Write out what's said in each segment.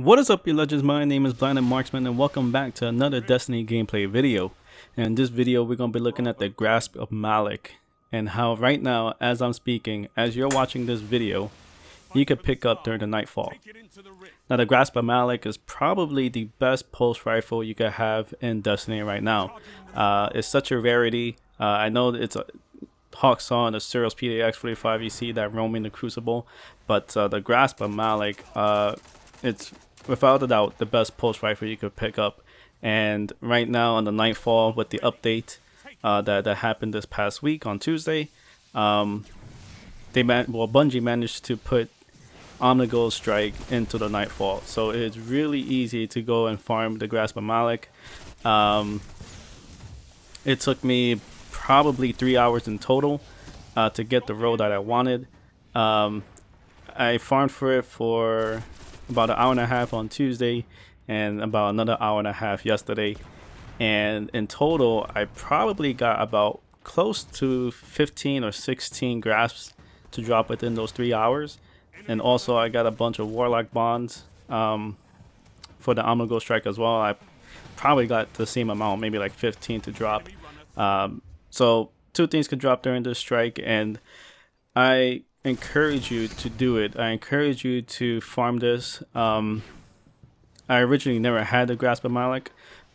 What is up, you legends? My name is BlindedMarksman and welcome back to another Destiny gameplay video. And in this video we're going to be looking at the Grasp of Malok and how right now, as I'm speaking, as you're watching this video, you can pick up during the nightfall. Now the Grasp of Malok is probably the best pulse rifle you could have in Destiny right now. It's such a rarity. I know it's a Hawksaw and the Surreal's PDX 45 you see that roaming the Crucible, but the Grasp of Malok, it's without a doubt the best pulse rifle you could pick up. And right now on the Nightfall with the update that happened this past week on Tuesday, Bungie managed to put Omnigul Strike into the Nightfall, so it's really easy to go and farm the Grasp of Malok. It took me probably 3 hours in total to get the role that I wanted. I farmed for it for about an hour and a half on Tuesday and about another hour and a half yesterday, and in total I probably got about close to 15 or 16 grasps to drop within those 3 hours. And also I got a bunch of Warlock bonds for the Omnigul Strike as well. I probably got the same amount, maybe like 15 to drop. So two things could drop during this strike, and I encourage you to do it. I encourage you to farm this. I originally never had the Grasp of Malok.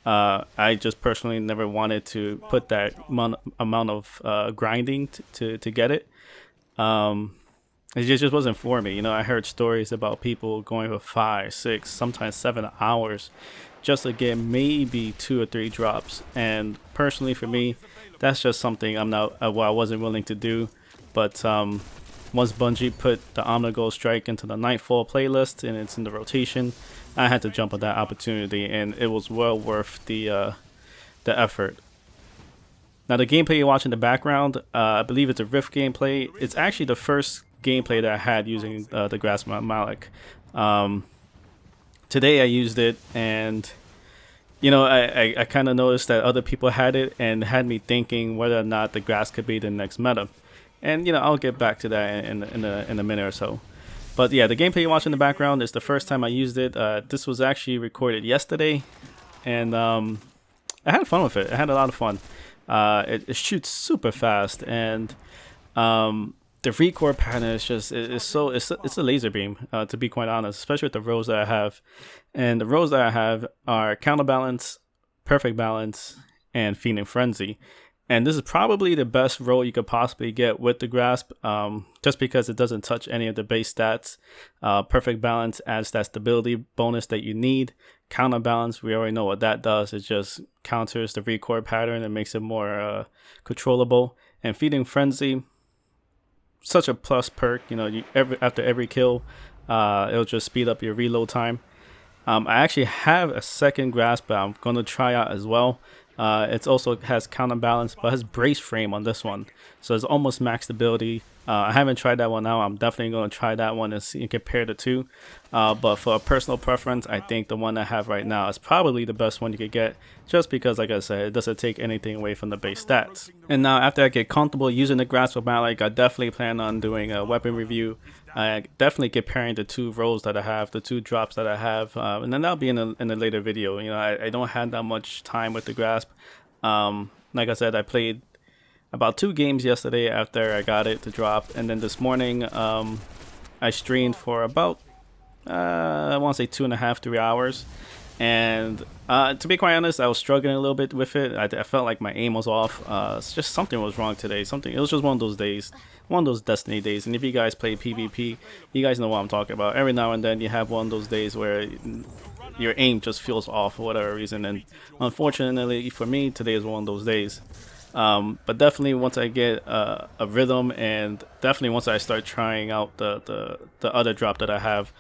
I just personally never wanted to put that amount of grinding to get it. It just wasn't for me. You know, I heard stories about people going for 5, 6, sometimes 7 hours just to get maybe 2 or 3 drops. And personally for me, that's just something I wasn't willing to do. But once Bungie put the Omnigul Strike into the Nightfall playlist and it's in the rotation, I had to jump on that opportunity, and it was well worth the effort. Now the gameplay you watch in the background, I believe it's a Rift gameplay. It's actually the first gameplay that I had using the Grasp of Malok. Today I used it, and you know, I kind of noticed that other people had it and had me thinking whether or not the Grasp could be the next meta. And you know, I'll get back to that in a minute or so. But yeah, the gameplay you watch in the background is the first time I used it. This was actually recorded yesterday, and I had fun with it. I had a lot of fun. It shoots super fast, and the recoil pattern is just it's a laser beam, to be quite honest, especially with the roles that I have. And the roles that I have are Counterbalance, Perfect Balance, and Feeding Frenzy. And this is probably the best role you could possibly get with the Grasp, just because it doesn't touch any of the base stats. Perfect Balance adds that stability bonus that you need. Counterbalance, we already know what that does. It just counters the recoil pattern and makes it more controllable. And Feeding Frenzy, such a plus perk. You know, after every kill, it'll just speed up your reload time. I actually have a second Grasp that I'm going to try out as well. It also has Counterbalance, but has Brace Frame on this one, so it's almost max stability. I haven't tried that one out. I'm definitely going to try that one and see and compare the two. But for a personal preference, I think the one I have right now is probably the best one you could get, just because, like I said, it doesn't take anything away from the base stats. And now, after I get comfortable using the Grasp of Malok, I definitely plan on doing a weapon review. I definitely comparing the two roles that I have, the two drops that I have, and then that'll be in a later video. You know, I don't have that much time with the Grasp. Like I said, I played about 2 games yesterday after I got it to drop, and then this morning I streamed for about I want to say 2.5 3 hours. And to be quite honest, I was struggling a little bit with it. I felt like my aim was off. It's just something was wrong today. It was just one of those days, one of those Destiny days. And if you guys play PvP, you guys know what I'm talking about. Every now and then you have one of those days where your aim just feels off for whatever reason. And unfortunately for me, today is one of those days. But definitely once I get a rhythm, and definitely once I start trying out the other drop that I have,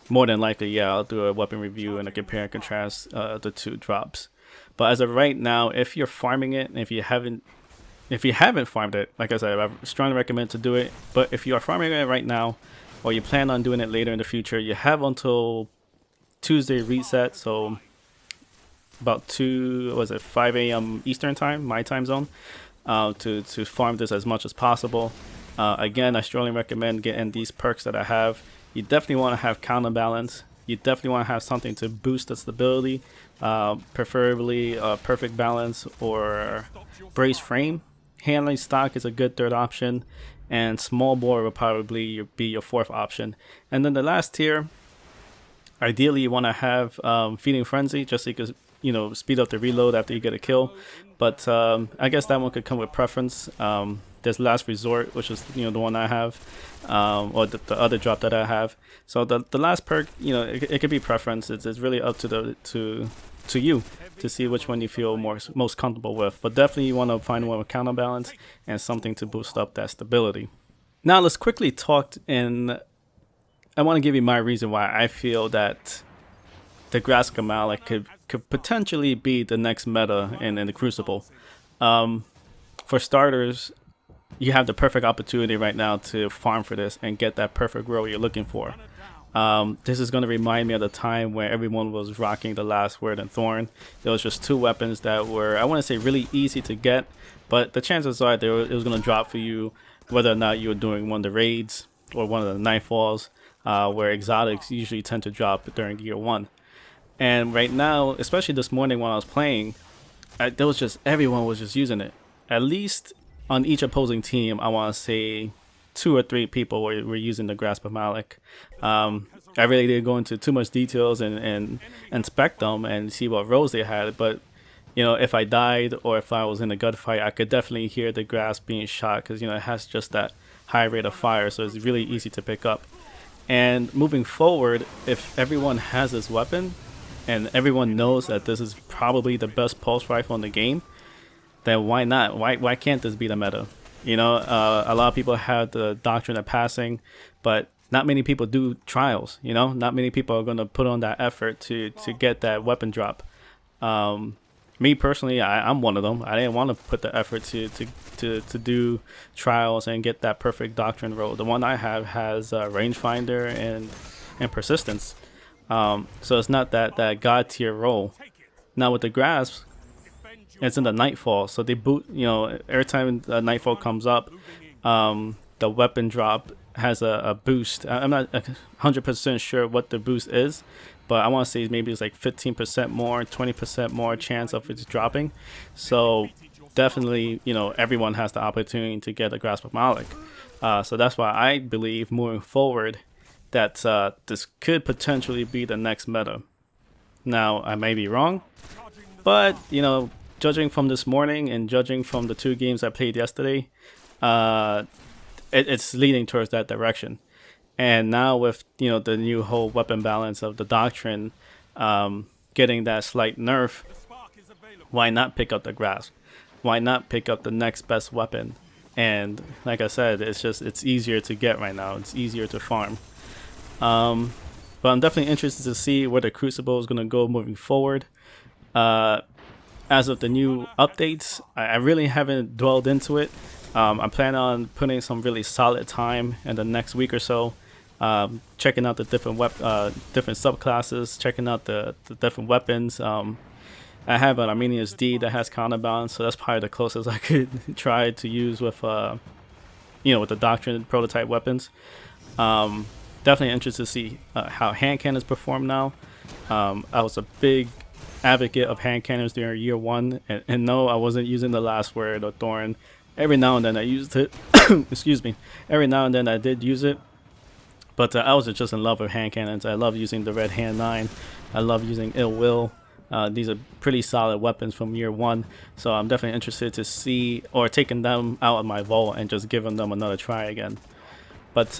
more than likely, yeah, I'll do a weapon review and a compare and contrast the two drops. But as of right now, if you're farming it, and if you haven't farmed it, like I said, I strongly recommend to do it. But if you are farming it right now, or you plan on doing it later in the future, you have until Tuesday reset, so about 5 a.m. Eastern time, my time zone, to farm this as much as possible. Again, I strongly recommend getting these perks that I have. You definitely want to have Counterbalance. you definitely want to have something to boost the stability, preferably perfect balance or brace frame. Handling stock is a good third option, and small bore will probably be your fourth option. And then the last tier, ideally you want to have feeding frenzy, just so you can speed up the reload after you get a kill. But I guess that one could come with preference. There's last resort, which is the one I have, or the other drop that I have. So the last perk, it could be preference. It's really up to you to see which one you feel most comfortable with. But definitely you want to find one with counterbalance and something to boost up that stability. Now let's quickly talk, and I want to give you my reason why I feel that the Grasp of Malok could potentially be the next meta in the Crucible. For starters, you have the perfect opportunity right now to farm for this and get that perfect roll you're looking for. This is going to remind me of the time where everyone was rocking the Last Word and Thorn. There was just two weapons that were, I want to say, really easy to get, but the chances are it was going to drop for you whether or not you were doing one of the raids or one of the nightfalls, where exotics usually tend to drop during year one. And right now, especially this morning when I was playing, there was just, everyone was just using it. At least on each opposing team, I want to say 2 or 3 people were using the Grasp of Malok. I really didn't go into too much details and inspect them and see what roles they had, but if I died or if I was in a gunfight, I could definitely hear the Grasp being shot, because it has just that high rate of fire, so it's really easy to pick up. And moving forward, if everyone has this weapon and everyone knows that this is probably the best pulse rifle in the game, then why not? Why can't this be the meta? A lot of people have the doctrine of passing, but not many people do trials. Not many people are going to put on that effort to get that weapon drop. Me personally, I'm one of them. I didn't want to put the effort to do trials and get that perfect doctrine roll. The one I have has rangefinder and persistence. So it's not that god tier roll. Now with the Grasp, it's in the nightfall, so they boot. Every time the nightfall comes up, the weapon drop has a boost. I'm not 100% sure what the boost is, but I want to say maybe it's like 15% more, 20% more chance of it's dropping. So definitely, everyone has the opportunity to get a Grasp of Malok. So that's why I believe moving forward that this could potentially be the next meta. Now I may be wrong, but judging from this morning and judging from the 2 games I played yesterday, it's leading towards that direction. And now with the new whole weapon balance of the doctrine getting that slight nerf, why not pick up the Grasp? Why not pick up the next best weapon? And like I said, it's easier to get right now. It's easier to farm. But I'm definitely interested to see where the Crucible is going to go moving forward. As of the new updates, I really haven't dwelled into it. I plan on putting some really solid time in the next week or so, checking out the different different subclasses, checking out the different weapons. I have an Armenia's D that has counterbalance, so that's probably the closest I could try to use with with the Doctrine prototype weapons. Definitely interested to see how hand cannons perform now. I was a big advocate of hand cannons during year 1, and no, I wasn't using the Last Word or Thorn. Every now and then I used it. Excuse me. Every now and then I did use it, but I was just in love with hand cannons. I love using the Red Hand 9. I love using Ill Will. These are pretty solid weapons from year 1, so I'm definitely interested to see, or taking them out of my vault and just giving them another try again. But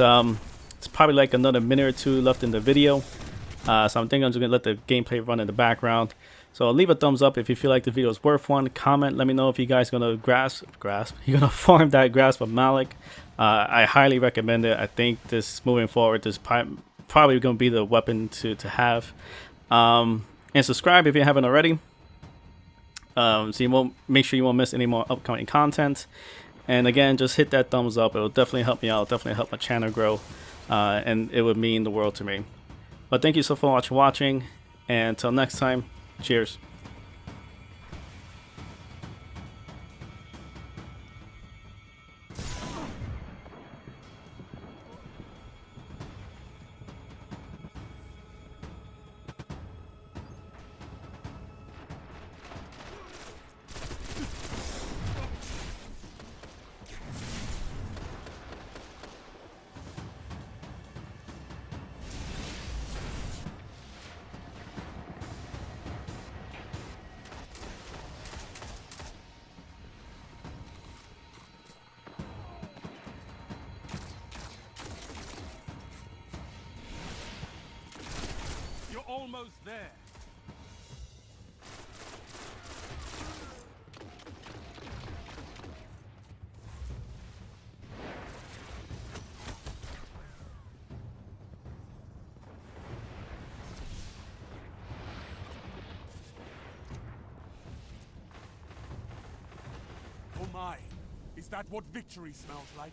it's probably like another minute or 2 left in the video, so I'm thinking I'm just gonna let the gameplay run in the background. So leave a thumbs up if you feel like the video is worth one. Comment, let me know if you guys gonna you're gonna farm that Grasp of Malok. I highly recommend it. I think this moving forward, this probably gonna be the weapon to have. And subscribe if you haven't already, so you won't, make sure you won't miss any more upcoming content. And again, just hit that thumbs up. It will definitely help me out, definitely help my channel grow, and it would mean the world to me. But thank you so much for watching, and until next time, cheers. almost there. Oh my! Is that what victory smells like?